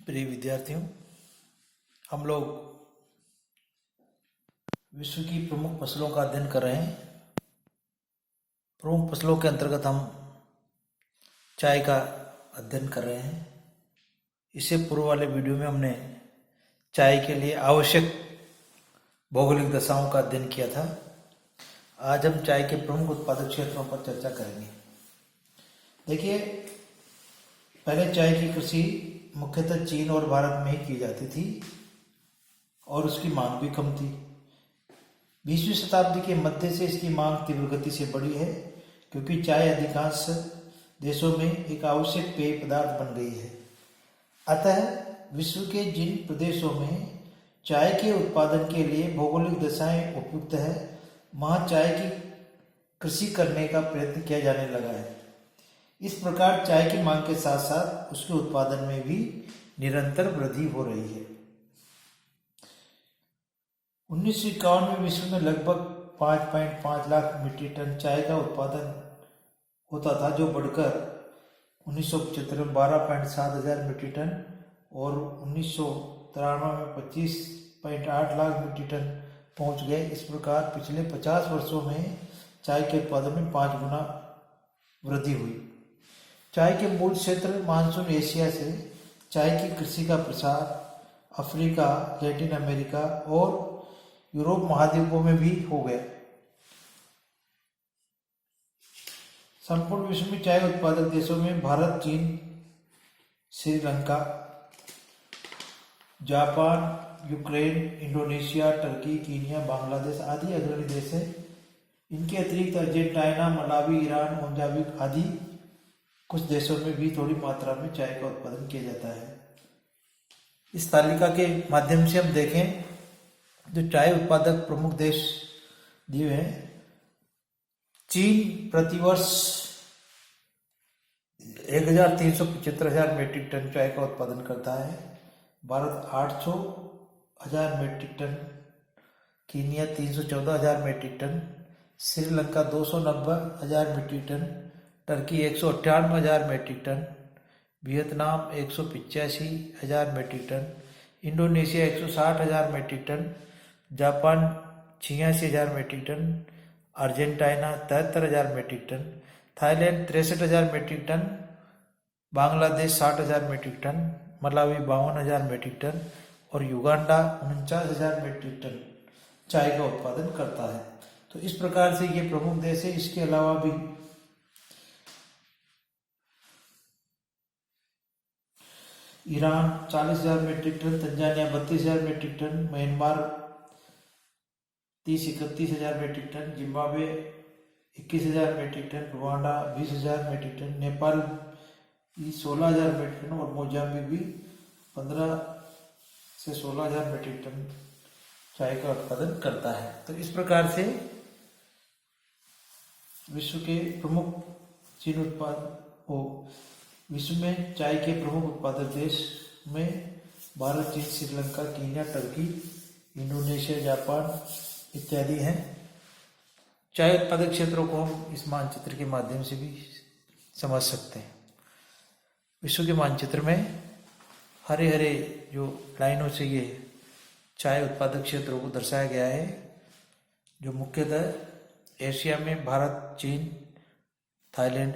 प्रिय विद्यार्थियों, हम लोग विश्व की प्रमुख फसलों का अध्ययन कर रहे हैं। प्रमुख फसलों के अंतर्गत हम चाय का अध्ययन कर रहे हैं। इससे पूर्व वाले वीडियो में हमने चाय के लिए आवश्यक भौगोलिक दशाओं का अध्ययन किया था। आज हम चाय के प्रमुख उत्पादक क्षेत्रों पर चर्चा करेंगे। देखिए, पहले चाय की कृषि मुख्यतः चीन और भारत में ही की जाती थी और उसकी मांग भी कम थी। 20वीं शताब्दी के मध्य से इसकी मांग तीव्र गति से बढ़ी है, क्योंकि चाय अधिकांश देशों में एक आवश्यक पेय पदार्थ बन गई है। अतः विश्व के जिन प्रदेशों में चाय के उत्पादन के लिए भौगोलिक दशाएं उपयुक्त है, वहां चाय की कृषि करने का प्रयत्न किया जाने लगा है। इस प्रकार चाय की मांग के साथ साथ उसके उत्पादन में भी निरंतर वृद्धि हो रही है। 1951 में विश्व में लगभग 5.5 लाख मीट्रिक टन चाय का उत्पादन होता था, जो बढ़कर 1975 में 12.7 हजार मीट्रिक टन और 1993 में 25.8 लाख मीट्रिक टन पहुंच गए। इस प्रकार पिछले 50 वर्षों में चाय के उत्पादन में 5 गुना वृद्धि हुई। चाय के मूल क्षेत्र मानसून एशिया से चाय की कृषि का प्रसार अफ्रीका, लैटिन अमेरिका और यूरोप महाद्वीपों में भी हो गया। संपूर्ण विश्व में चाय उत्पादक देशों में भारत, चीन, Sri Lanka, Japan, Ukraine, Indonesia, Turkey, Kenya, Bangladesh आदि अग्रणी देश हैं। इनके अतिरिक्त अर्जेंटीना, मलावी, ईरान, मोजाम्बिक आदि कुछ देशों में भी थोड़ी मात्रा में चाय का उत्पादन किया जाता है। इस तालिका के माध्यम से हम देखें जो चाय उत्पादक प्रमुख देश दिए हैं। चीन प्रतिवर्ष 1,375,000 मीट्रिक टन चाय का उत्पादन करता है। Bharat 800,000 metric ton, Kenya 314,000 metric ton, Sri Lanka 290,000 metric ton, Turkey 198,000 metric ton, Vietnam 185,000 metric ton, Indonesia 160,000 metric ton, Japan 86,000 metric ton, Argentina 73,000 metric ton, Thailand 63,000 metric ton, Bangladesh 60,000 metric ton, Malawi 52,000 metric ton और Uganda 49,000 metric ton चाय का उत्पादन करता है। तो इस प्रकार से ये प्रमुख देश है। इसके अलावा भी Iran 40,000 metric ton, Tanzania 32,000 metric ton, Myanmar 30-31,000 metric ton, Zimbabwe 21,000 metric ton, Rwanda 20,000 metric ton, Nepal 16,000 metric ton और मोजाम्बिक भी 15 से 16,000 मीट्रिक टन चाय का उत्पादन करता है। तो इस प्रकार से विश्व के प्रमुख विश्व में चाय के प्रमुख उत्पादक देश में भारत, चीन, Sri Lanka, Kenya, Turkey, Indonesia, Japan इत्यादि हैं। चाय उत्पादक क्षेत्रों को हम इस मानचित्र के माध्यम से भी समझ सकते हैं। विश्व के मानचित्र में हरे हरे जो लाइनों से ये चाय उत्पादक क्षेत्रों को दर्शाया गया है, जो मुख्यतः एशिया में भारत, चीन, थाईलैंड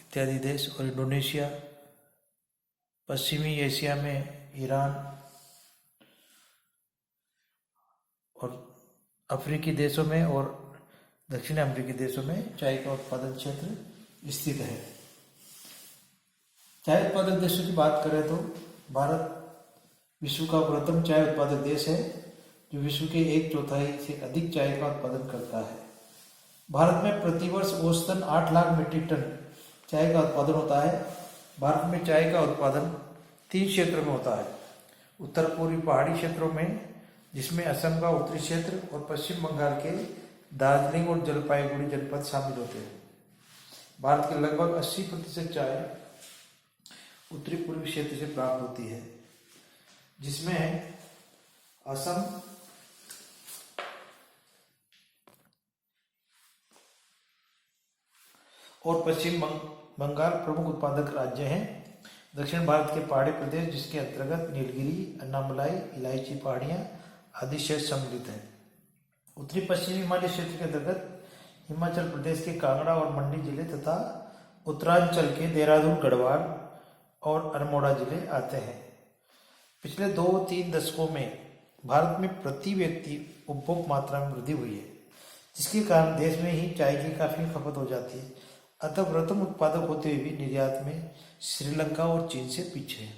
इत्यादि देश और इंडोनेशिया, पश्चिमी एशिया में ईरान और अफ्रीकी देशों में और दक्षिण अफ्रीकी देशों में चाय का उत्पादन क्षेत्र स्थित है। चाय उत्पादक देशों की बात करें तो भारत विश्व का प्रथम चाय उत्पादक देश है, जो विश्व के 1/4 से अधिक चाय का उत्पादन करता है। भारत में प्रतिवर्ष औसतन 8 लाख मीट्रिक टन चाय का उत्पादन होता है। भारत में चाय का उत्पादन 3 क्षेत्रों में होता है। उत्तर पूर्वी पहाड़ी क्षेत्रों में, जिसमें असम का उत्तरी क्षेत्र और पश्चिम बंगाल के दार्जिलिंग और जलपाईगुड़ी जनपद शामिल होते हैं। भारत के लगभग 80% चाय उत्तरी पूर्वी क्षेत्र से प्राप्त होती है, जिसमें असम, और पश्चिम बंगाल प्रमुख उत्पादक राज्य हैं। दक्षिण भारत के पहाड़ी प्रदेश जिसके अंतर्गत नीलगिरी, अन्नामलाई, इलायची पहाड़ियाँ आदि क्षेत्र सम्मिलित हैं। उत्तरी पश्चिमी हिमालय क्षेत्र के अंतर्गत हिमाचल प्रदेश के कांगड़ा और मंडी जिले तथा उत्तरांचल के देहरादून, गढ़वाल और अल्मोड़ा जिले आते हैं। पिछले 2-3 दशकों में भारत में प्रति व्यक्ति उपभोग मात्रा में वृद्धि हुई है, जिसके कारण देश में ही चाय की काफी खपत हो जाती है। अतः प्रथम उत्पादक होते हुए भी निर्यात में श्रीलंका और चीन से पीछे है।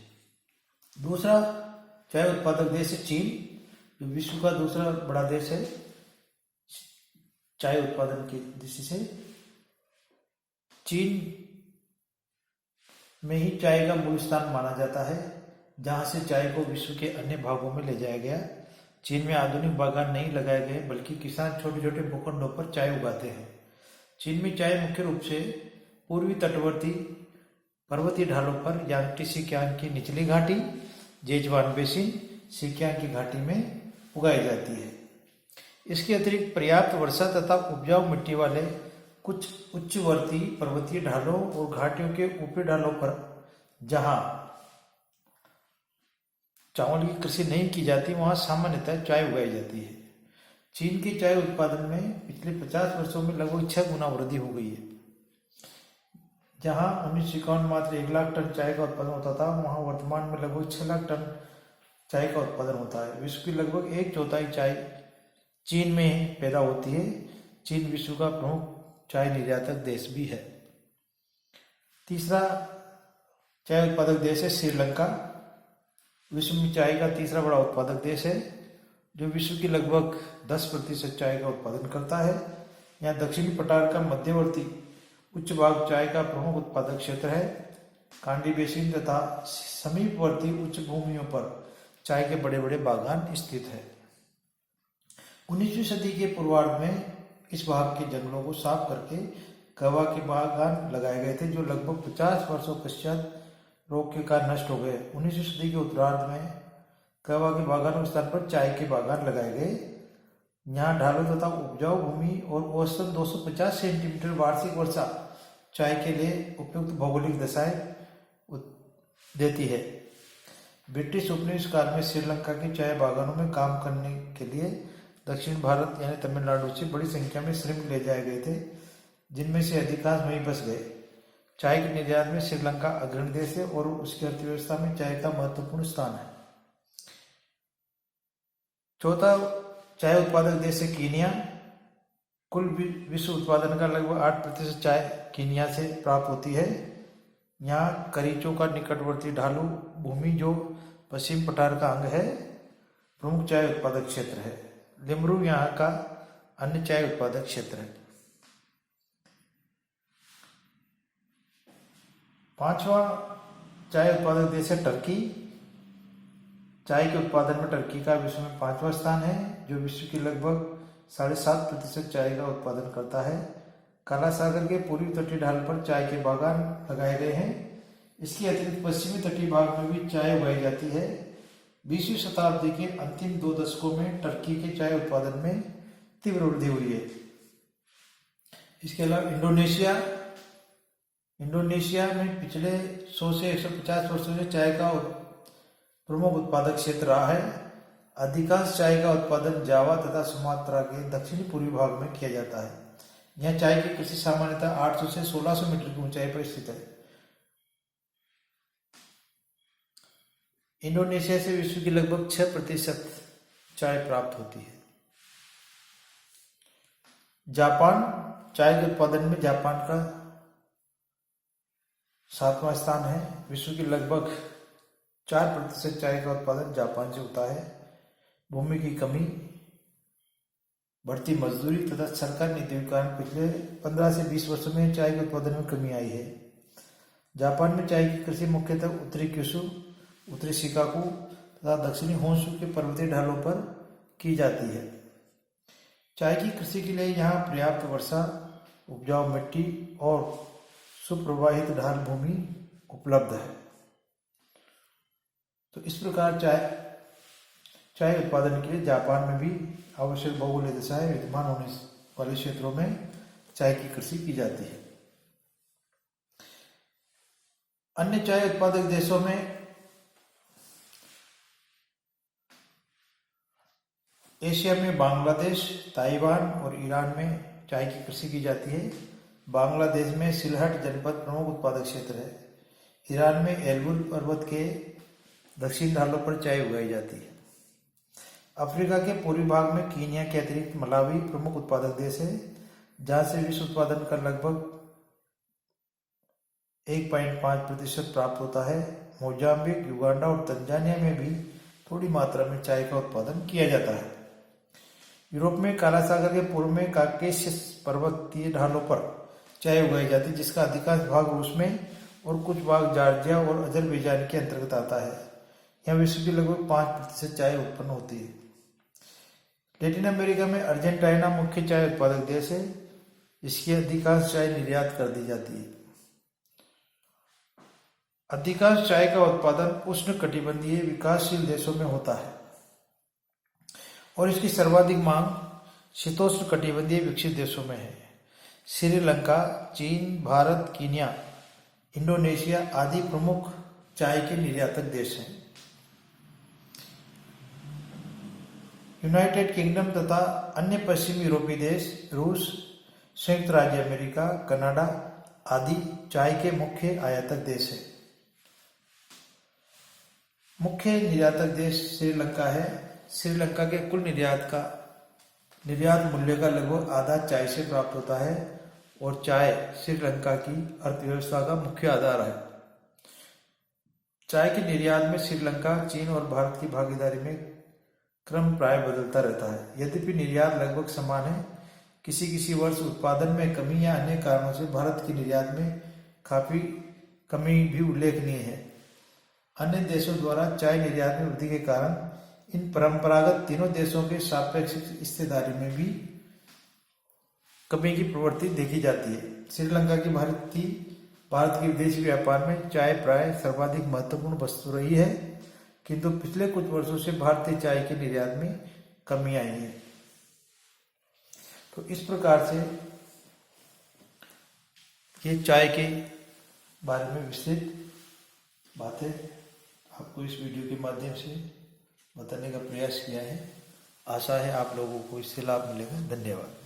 दूसरा चाय उत्पादक देश है चीन, जो विश्व का दूसरा बड़ा देश है चाय उत्पादन की दृष्टि से। चीन में ही चाय का मूल स्थान माना जाता है, जहां से चाय को विश्व के अन्य भागों में ले जाया गया। चीन में आधुनिक बागान नहीं लगाए गए, बल्कि किसान छोटे छोटे भूखंडों पर चाय उगाते हैं। चीन में चाय मुख्य रूप से पूर्वी तटवर्ती पर्वतीय ढालों पर यांगटी सिकियांग की निचली घाटी, जेजवान बेसिन, सिकियांग की घाटी में उगाई जाती है। इसके अतिरिक्त पर्याप्त वर्षा तथा उपजाऊ मिट्टी वाले कुछ उच्चवर्ती पर्वतीय ढालों और घाटियों के ऊपरी ढालों पर जहां चावल की कृषि नहीं की जाती, वहां सामान्यतः चाय उगाई जाती है। चीन के चाय उत्पादन में पिछले 50 वर्षों में लगभग 6 गुना वृद्धि हो गई है। जहां 1951 मात्र 1 लाख टन चाय का उत्पादन होता था, वहां वर्तमान में लगभग 6 लाख टन चाय का उत्पादन होता है। विश्व की लगभग 1/4 चाय चीन में पैदा होती है। चीन विश्व का प्रमुख चाय निर्यातक देश भी है। तीसरा चाय उत्पादक देश है श्रीलंका। विश्व में चाय का तीसरा बड़ा उत्पादक देश है, जो विश्व की लगभग 10% चाय का उत्पादन करता है। यहाँ दक्षिणी पठार का मध्यवर्ती उच्च भाग चाय का प्रमुख उत्पादक क्षेत्र है। कांडी बेसिन तथा समीपवर्ती उच्च भूमियों पर चाय के बड़े बड़े बागान स्थित है। 19वीं सदी के पूर्वार्ध में इस भाग के जंगलों को साफ करके कहवा के बागान लगाए गए थे, जो लगभग 50 वर्षों पश्चात रोग के कारण नष्ट हो गए। 19वीं सदी के उत्तरार्ध में कहवा के बागानों के स्थान पर चाय के बागान लगाए गए। यहाँ ढालों तथा उपजाऊ भूमि और औसतन 250 सेंटीमीटर वार्षिक वर्षा चाय के लिए उपयुक्त भौगोलिक दशाएं देती है। ब्रिटिश उपनिवेश काल में श्रीलंका के चाय बागानों में काम करने के लिए दक्षिण भारत यानी तमिलनाडु से बड़ी संख्या में श्रमिक ले जाए गए थे, जिनमें से अधिकांश वहीं बस गए। चाय के निर्यात में श्रीलंका अग्रणी देश है और उसकी अर्थव्यवस्था में चाय का महत्वपूर्ण स्थान है। चौथा चाय उत्पादक देश है कीनिया। कुल विश्व उत्पादन का लगभग 8% चाय कीनिया से प्राप्त होती है। यहाँ करीचों का निकटवर्ती ढालू भूमि, जो पश्चिम पठार का अंग है, प्रमुख चाय उत्पादक क्षेत्र है। लिमरू यहाँ का अन्य चाय उत्पादक क्षेत्र है। पांचवा चाय उत्पादक देश है टर्की। चाय के उत्पादन में टर्की का विश्व में 5वां स्थान है, जो विश्व की लगभग 7.5% चाय का उत्पादन करता है। काला सागर के पूर्वी तटीय ढाल पर चाय के बागान लगाए गए हैं। इसके अतिरिक्त पश्चिमी तटीय भाग में भी चाय उगाई जाती है। 20वीं शताब्दी के अंतिम 2 दशकों में टर्की के चाय उत्पादन में तीव्र वृद्धि हुई है। इसके अलावा इंडोनेशिया में पिछले 100 से 150 वर्षों से चाय का प्रमुख उत्पादक क्षेत्र रहा है। अधिकांश चाय का उत्पादन जावा तथा सुमात्रा के दक्षिणी पूर्वी भाग में किया जाता है। यहाँ चाय की कृषि सामान्यतः 800 से 1600 मीटर की ऊंचाई पर स्थित है। इंडोनेशिया से विश्व की लगभग 6% चाय प्राप्त होती है। जापान चाय के उत्पादन में जापान का 7वां स्थान है। विश्व की लगभग 4% चाय का उत्पादन जापान से होता है। भूमि की कमी, बढ़ती मजदूरी तथा सरकार नीतियों के कारण पिछले 15 से 20 वर्षों में चाय के उत्पादन में कमी आई है। जापान में चाय की कृषि मुख्यतः उत्तरी क्यूशू, उत्तरी शिकागो तथा दक्षिणी होन्शू के पर्वतीय ढालों पर की जाती है। चाय की कृषि के लिए यहाँ पर्याप्त वर्षा, उपजाऊ मिट्टी और सुप्रवाहित ढाल भूमि उपलब्ध है। तो इस प्रकार चाय उत्पादन के लिए जापान में भी आवश्यक भौगोलिक दशाएं विद्यमान होने वाले क्षेत्रों में चाय की कृषि की जाती है। अन्य चाय उत्पादक देशों में एशिया में बांग्लादेश, ताइवान और ईरान में चाय की कृषि की जाती है। बांग्लादेश में सिलहट जनपद प्रमुख उत्पादक क्षेत्र है। ईरान में एल्बुल पर्वत के दक्षिण ढालों पर चाय उगाई जाती है। अफ्रीका के पूर्वी भाग में कीनिया के अतिरिक्त मलावी प्रमुख उत्पादक देश है, जहां से विश्व उत्पादन का लगभग 1.5% प्राप्त होता है। मोजाम्बिक, युगांडा और तंजानिया में भी थोड़ी मात्रा में चाय का उत्पादन किया जाता है। यूरोप में काला सागर के पूर्व में काकेशस पर्वतीय ढालों पर चाय उगाई जाती है, जिसका अधिकांश भाग रूस में और कुछ भाग जॉर्जिया और अजरबैजान के अंतर्गत आता है। यहाँ विश्व की लगभग 5% चाय उत्पन्न होती है। लैटिन अमेरिका में अर्जेंटीना मुख्य चाय उत्पादक देश है। इसकी अधिकांश चाय निर्यात कर दी जाती है। अधिकांश चाय का उत्पादन उष्णकटिबंधीय विकासशील देशों में होता है और इसकी सर्वाधिक मांग शीतोष्ण कटिबंधीय विकसित देशों में है। श्रीलंका, चीन, भारत, कीनिया, इंडोनेशिया आदि प्रमुख चाय के निर्यातक देश हैं। यूनाइटेड किंगडम तथा अन्य पश्चिमी यूरोपीय देश, रूस, संयुक्त राज्य अमेरिका, कनाडा आदि चाय के मुख्य आयातक देश हैं। मुख्य निर्यातक देश श्रीलंका है। श्रीलंका के कुल निर्यात मूल्य का लगभग आधा चाय से प्राप्त होता है और चाय श्रीलंका की अर्थव्यवस्था का मुख्य आधार है। चाय के निर्यात में श्रीलंका, चीन और भारत की भागीदारी में क्रम प्राय बदलता रहता है। यद्यपि निर्यात लगभग समान है, किसी किसी वर्ष उत्पादन में कमी या अन्य कारणों से भारत की निर्यात में काफी कमी भी उल्लेखनीय है। अन्य देशों द्वारा चाय निर्यात में वृद्धि के कारण इन परंपरागत तीनों देशों के सापेक्ष हिस्सेदारी में भी कमी की प्रवृत्ति देखी जाती है। श्रीलंका की भारत के विदेशी व्यापार में चाय प्राय सर्वाधिक महत्वपूर्ण वस्तु रही है, किंतु पिछले कुछ वर्षों से भारतीय चाय के निर्यात में कमी आई है। तो इस प्रकार से ये चाय के बारे में विस्तृत बातें आपको इस वीडियो के माध्यम से बताने का प्रयास किया है। आशा है आप लोगों को इससे लाभ मिलेगा। धन्यवाद।